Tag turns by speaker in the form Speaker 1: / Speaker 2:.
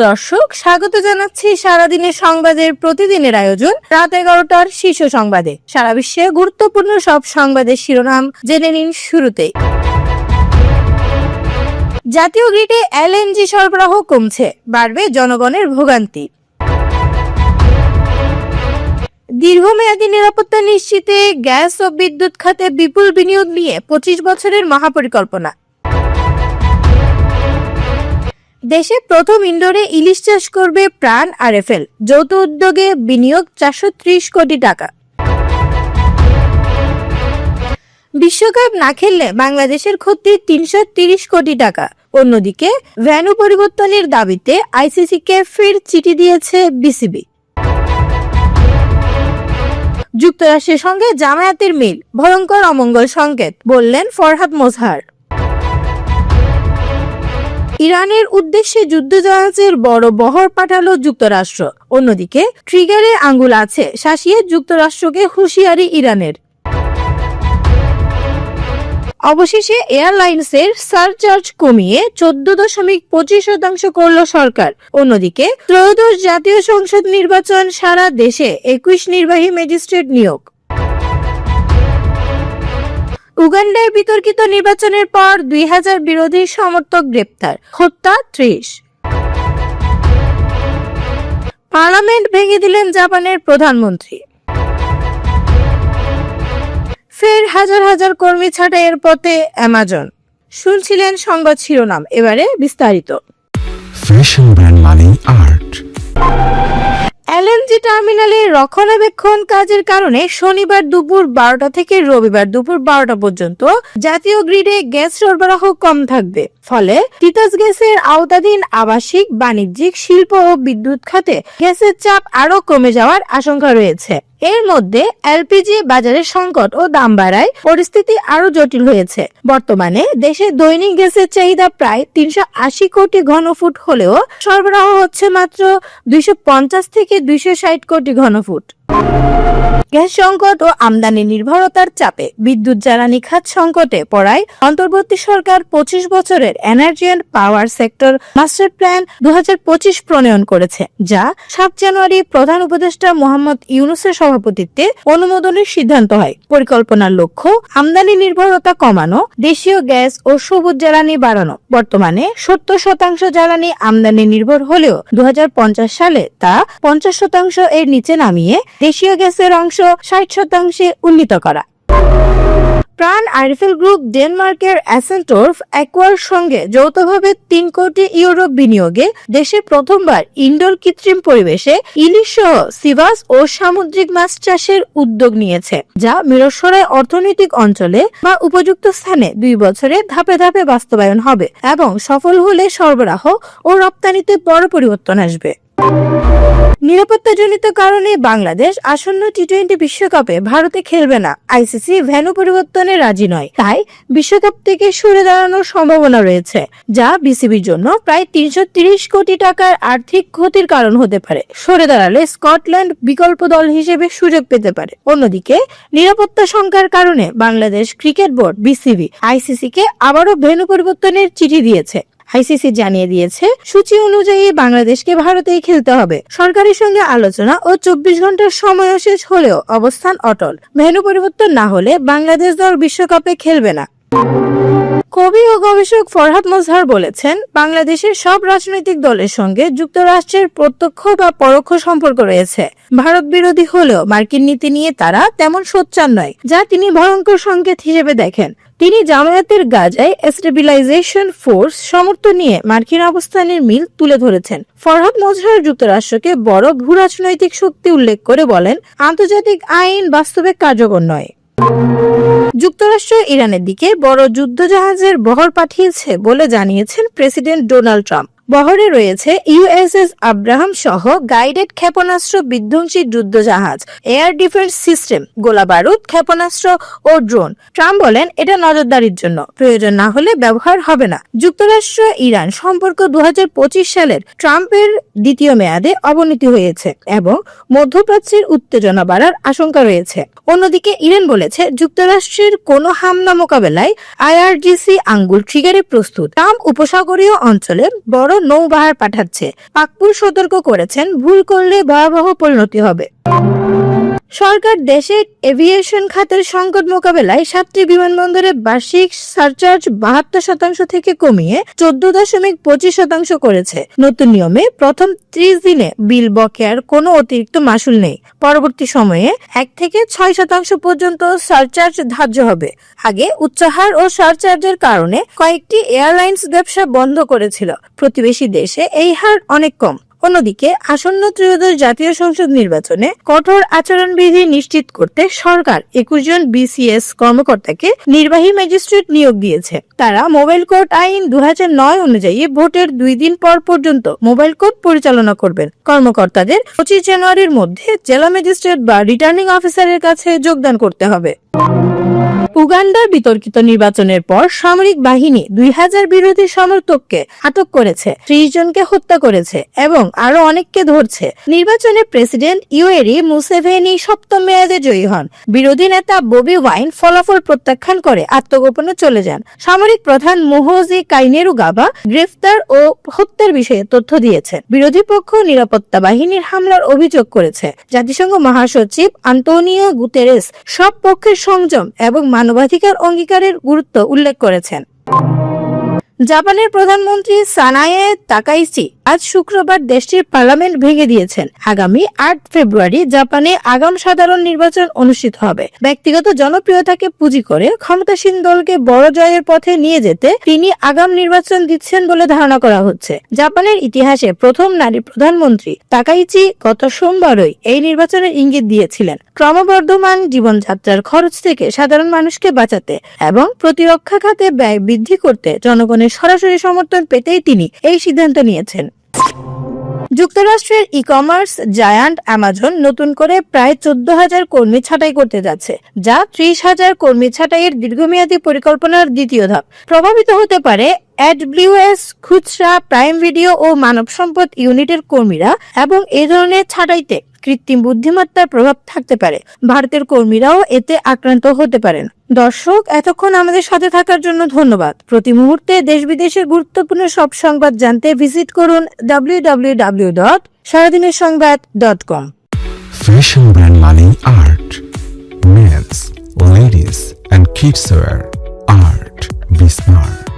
Speaker 1: দর্শক, স্বাগত জানাচ্ছি সারাদিনের সংবাদের প্রতিদিনের আয়োজন রাত 11টার শীর্ষ সংবাদে। সারা বিশ্বে গুরুত্বপূর্ণ সব সংবাদের শিরোনাম জেনে নিন শুরুতেই। জাতীয় গ্রিডে এলএনজি সরবরাহ কমছে, বাড়বে জনগণের ভোগান্তি। দীর্ঘমেয়াদী নিরাপত্তা নিশ্চিতে গ্যাস ও বিদ্যুৎ খাতে বিপুল বিনিয়োগ নিয়ে 25 বছরের মহাপরিকল্পনা। দেশে প্রথম ইনডোরে ইলিশ চাষ করবে প্রাণ আরএফএল, যৌথ উদ্যোগে বিনিয়োগ 430 কোটি টাকা। বিশ্বকাপ না খেললে বাংলাদেশের ক্ষতি 330 কোটি টাকা। অন্যদিকে ভেন্যু পরিবর্তনের দাবিতে আইসিসিকে ফের চিঠি দিয়েছে বিসিবি। যুক্তরাষ্ট্রের সঙ্গে জামায়াতের মিল, ভয়ঙ্কর অমঙ্গল সংকেত, বললেন ফরহাদ মোজহার। ইরানের উদ্দেশ্যে যুদ্ধজাহাজের বড় বহর পাঠালো যুক্তরাষ্ট্র। অন্যদিকে ট্রিগারে আঙ্গুল আছে শাসিয়ে যুক্তরাষ্ট্রকে হুঁশিয়ারি ইরানের। অবশেষে এয়ারলাইন্সের সারচার্জ কমিয়ে 14.25% করল সরকার। অন্যদিকে ত্রয়োদশ জাতীয় সংসদ নির্বাচন, সারা দেশে 21 নির্বাহী ম্যাজিস্ট্রেট নিয়োগ। উগান্ডায় বিতর্কিত নির্বাচনের পর 2000 বিরোধী সমর্থক গ্রেপ্তার, হত্যা 30। পার্লামেন্ট ভেঙে দিলেন জাপানের প্রধানমন্ত্রী। ফের হাজার হাজার কর্মী ছাঁটাইয়ের পথে অ্যামাজন। শুনছিলেন সংবাদ শিরোনাম, এবারে বিস্তারিত।
Speaker 2: ফ্যাশন ব্র্যান্ড মানে আর্ট।
Speaker 1: এলএনজি টার্মিনালে রক্ষণাবেক্ষণ কাজের কারণে শনিবার দুপুর 12টা থেকে রবিবার দুপুর 12টা পর্যন্ত জাতীয় গ্রিডে গ্যাস সরবরাহ কম থাকবে। ফলে তিতাস গ্যাসের আওতাধীন আবাসিক, বাণিজ্যিক, শিল্প ও বিদ্যুৎ খাতে গ্যাসের চাপ আরো কমে যাওয়ার আশঙ্কা রয়েছে। এর মধ্যে এলপিজি বাজারের সংকট ও দাম বাড়ায় পরিস্থিতি আরো জটিল হয়েছে। বর্তমানে দেশে দৈনিক গ্যাসের চাহিদা প্রায় 380 কোটি ঘনফুট হলেও সরবরাহ হচ্ছে মাত্র 250 থেকে 260 কোটি ঘনফুট। গ্যাস সংকট ও আমদানি নির্ভরতার চাপে বিদ্যুৎ জ্বালানি খাত সংকটে পড়ায় অন্তর্বর্তী সরকার 25 বছরের energy and power sector master plan 2025 প্রণয়ন করেছে, যা 7 জানুয়ারি প্রধান উপদেষ্টা মোহাম্মদ ইউনূসের সভাপতিত্বে অনুমোদনের সিদ্ধান্ত হয়। পরিকল্পনার লক্ষ্য আমদানি নির্ভরতা কমানো, দেশীয় গ্যাস ও সবুজ জ্বালানি বাড়ানো। বর্তমানে 70% জ্বালানি আমদানি নির্ভর হলেও 2050 সালে তা 50% এর নিচে নামিয়ে দেশীয় গ্যাসের অংশ 60% উন্নীত করা। প্রাণ আরএফএল গ্রুপ ডেনমার্কের অ্যাসেন্টর্ফ অ্যাকোয়ার সঙ্গে যৌথভাবে 3 কোটি ইউরো বিনিয়োগে দেশে প্রথমবার ইনডোর কৃত্রিম পরিবেশে ইলিশ সহ সিবাস ও সামুদ্রিক মাছ চাষের উদ্যোগ নিয়েছে, যা মিরসরাই অর্থনৈতিক অঞ্চলে বা উপযুক্ত স্থানে 2 বছরে ধাপে ধাপে বাস্তবায়ন হবে এবং সফল হলে সরবরাহ ও রপ্তানিতে বড় পরিবর্তন আসবে। নিরাপত্তাজনিত কারণে বাংলাদেশ আসন্ন টি-20 বিশ্বকাপে ভারতে খেলবে না। আইসিসি ভেন্যু পরিবর্তনে রাজি নয়, তাই বিশ্বকাপ থেকে সরে দাঁড়ানোর সম্ভাবনা রয়েছে, যা বিসিবির জন্য প্রায় 330 কোটি টাকার আর্থিক ক্ষতির কারণ হতে পারে। সরে দাঁড়ালে স্কটল্যান্ড বিকল্প দল হিসেবে সুযোগ পেতে পারে। অন্যদিকে নিরাপত্তা শঙ্কার কারণে বাংলাদেশ ক্রিকেট বোর্ড বিসিবি আইসিসিকে আবারও ভেন্যু পরিবর্তনের চিঠি দিয়েছে। আইসিসি জানিয়ে দিয়েছে, সূচি অনুযায়ী বাংলাদেশকে ভারতেই খেলতে হবে। সরকারের সঙ্গে আলোচনা ও 24 ঘন্টার সময় শেষ হলেও অবস্থান অটল। ভেন্যু পরিবর্তন না হলে বাংলাদেশ দল বিশ্বকাপে খেলবে না। কবি ও গবেষক ফরহাদ মোজহার বলেছেন, বাংলাদেশের সব রাজনৈতিক দলের সঙ্গে যুক্তরাষ্ট্রের প্রত্যক্ষ বা পরোক্ষ সম্পর্ক রয়েছে। ভারত বিরোধী হলেও মার্কিন নীতি নিয়ে তারা তেমন সোচ্চার নয়, যা তিনি ভয়ঙ্কর সংকেত হিসেবে দেখেন। তিনি জামায়াতের গাজায় স্টেবিলাইজেশন ফোর্স সমর্থন নিয়ে মার্কিন অবস্থানের মিল তুলে ধরেছেন। ফরহাদ মোজহার যুক্তরাষ্ট্রকে বড় ভূরাজনৈতিক শক্তি উল্লেখ করে বলেন, আন্তর্জাতিক আইন বাস্তবে কার্যকর নয়। যুক্তরাষ্ট্র ইরানের দিকে বড় যুদ্ধজাহাজের বহর পাঠিয়েছে বলে জানিয়েছেন প্রেসিডেন্ট ডোনাল্ড ট্রাম্প। বহরে রয়েছে ইউএসএস আব্রাহাম সহ গাইডেড ক্ষেপণাস্ত্র বিধ্বংসী যুদ্ধজাহাজ, এয়ার ডিফেন্স সিস্টেম, গোলাবারুদ, ক্ষেপণাস্ত্র ও ড্রোন। ট্রাম্প বলেন, এটা নজরদারির জন্য, প্রয়োজন না হলে ব্যবহার হবে না। যুক্তরাষ্ট্র ইরান সম্পর্ক 2025 সালের ট্রাম্পের দ্বিতীয় মেয়াদে অবনতি হয়েছে এবং মধ্যপ্রাচ্যের উত্তেজনা বাড়ার আশঙ্কা রয়েছে। অন্যদিকে ইরান বলেছে, যুক্তরাষ্ট্রের কোনো হামলা মোকাবেলায় আইআরজিসি আঙ্গুল ট্রিগারে প্রস্তুত। ট্রাম্প উপসাগরীয় অঞ্চলে বড় নৌবাহিনী পাঠাচ্ছে। পাকপুর সতর্ক করেছেন, ভুল করলে ভয়াবহ পরিণতি হবে। সরকার দেশের এভিয়েশন খাতের সংকট মোকাবেলায় 7টি বিমানবন্দরে বার্ষিক সারচার্জ 72% থেকে কমিয়ে 14.25% করেছে। নতুন নিয়মে প্রথম 30 দিনে বিল বকেয়ার কোনো অতিরিক্ত মাশুল নেই। পরবর্তী সময়ে 1 থেকে 6% পর্যন্ত সারচার্জ ধার্য হবে। আগে উচ্চহার ও সারচার্জের কারণে কয়েকটি এয়ারলাইন্স ব্যবসা বন্ধ করেছিল। প্রতিবেশী দেশে এই হার অনেক কম। অন্যদিকে আসন্ন ত্রয়োদশ জাতীয় সংসদ নির্বাচনে কঠোর আচরণবিধি নিশ্চিত করতে সরকার 21 জন বিসিএস কর্মকর্তাকে নির্বাহী ম্যাজিস্ট্রেট নিয়োগ দিয়েছে। তারা মোবাইল কোর্ট আইন 2009 অনুযায়ী ভোটের 2 দিন পর পর্যন্ত মোবাইল কোর্ট পরিচালনা করবেন। কর্মকর্তাদের 25 জানুয়ারির মধ্যে জেলা ম্যাজিস্ট্রেট বা রিটার্নিং অফিসারের কাছে যোগদান করতে হবে। উগান্ডার বিতর্কিত নির্বাচনের পর সামরিক বাহিনী 2000 বিরোধী সমর্থককে আটক করেছে, 30 জনকে হত্যা করেছে এবং আরো অনেককে ধরছে। নির্বাচনে প্রেসিডেন্ট ইউয়েরি মুসেভেনি 7ম মেয়াদে জয়ী হন। বিরোধী নেতা ববি ওয়াইন ফলাফল প্রত্যাখ্যান করে আত্মগোপনে চলে যান। সামরিক প্রধান মুহোজি কাইনেরুগাবা গ্রেফতার ও হত্যার বিষয়ে তথ্য দিয়েছেন। বিরোধী পক্ষ নিরাপত্তা বাহিনীর হামলার অভিযোগ করেছে। জাতিসংঘ মহাসচিব আন্তোনিও গুতেরেস সব পক্ষের সংযম এবং মানবাধিকার অঙ্গীকারের গুরুত্ব উল্লেখ করেছেন। জাপানের প্রধানমন্ত্রী সানায়ে তাকাইচি আজ শুক্রবার দেশটির পার্লামেন্ট ভেঙে দিয়েছেন। আগামী 8 ফেব্রুয়ারি জাপানে আগাম সাধারণ নির্বাচন অনুষ্ঠিত হবে। ব্যক্তিগত জনপ্রিয়তাকে পুঁজি করে ক্ষমতাসীন দলকে বড় জয়ের পথে নিয়ে যেতে তিনি আগাম নির্বাচন দিচ্ছেন বলে ধারণা করা হচ্ছে। জাপানের ইতিহাসে প্রথম নারী প্রধানমন্ত্রী তাকাইচি গত সোমবারই এই নির্বাচনের ইঙ্গিত দিয়েছিলেন। ক্রমবর্ধমান জীবনযাত্রার খরচ থেকে সাধারণ মানুষকে বাঁচাতে এবং প্রতিরক্ষা খাতে ব্যয় বৃদ্ধি করতে জনগণের সরাসরি সমর্থন পেতেই তিনি এই সিদ্ধান্ত নিয়েছেন। যুক্তরাষ্ট্রের ই-কমার্স জায়ান্ট অ্যামাজন নতুন করে প্রায় 14,000 কর্মী ছাঁটাই করতে যাচ্ছে, যা 30,000 কর্মী ছাঁটাইয়ের দীর্ঘমেয়াদী পরিকল্পনার দ্বিতীয় ধাপ। প্রভাবিত হতে পারে AWS, খুচরা, প্রাইম ভিডিও ও মানব সম্পদ ইউনিটের কর্মীরা এবং এই ধরনের ছাঁটাইতে কৃত্রিম বুদ্ধিমত্তার প্রভাব থাকতে পারে। ভারতের কর্মীরাও এতে আক্রান্ত হতে পারেন। দর্শক, এতক্ষণ আমাদের সাথে থাকার জন্য ধন্যবাদ। প্রতি মুহূর্তে দেশ বিদেশের গুরুত্বপূর্ণ সব সংবাদ জানতে ভিজিট করুন www.saradinersongbaad.com।
Speaker 2: Fashion brand Mani Art. Men's, ladies and kids wear. Art. Be smart.